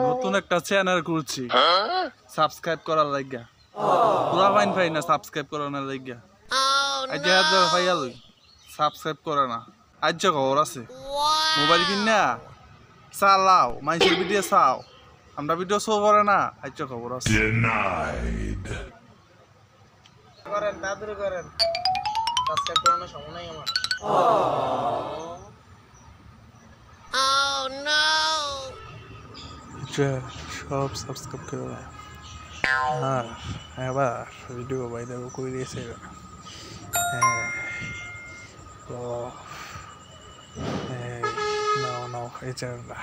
নতুন একটা চ্যানেল খুলছি সাবস্ক্রাইব করার লাগিয়া পুরা ফাইন ফাইন না সাবস্ক্রাইব করানোর লাগিয়া আজ হাজার ভাইয়া লই সাবস্ক্রাইব করে না আজ খবর আছে মোবাইল কিনা চালাও মানুষের ভিডিও চাও আমরা ভিডিও শো করে না আজ খবর আছে করেন তাড়াতাড়ি করেন সাবস্ক্রাইব করানোর সময় নাই আমার সব সাবস্ক্রাইব করে আর এবার ভিডিও বাইরে করে দিয়েছে হ্যাঁ নাও এই চ্যানেলটা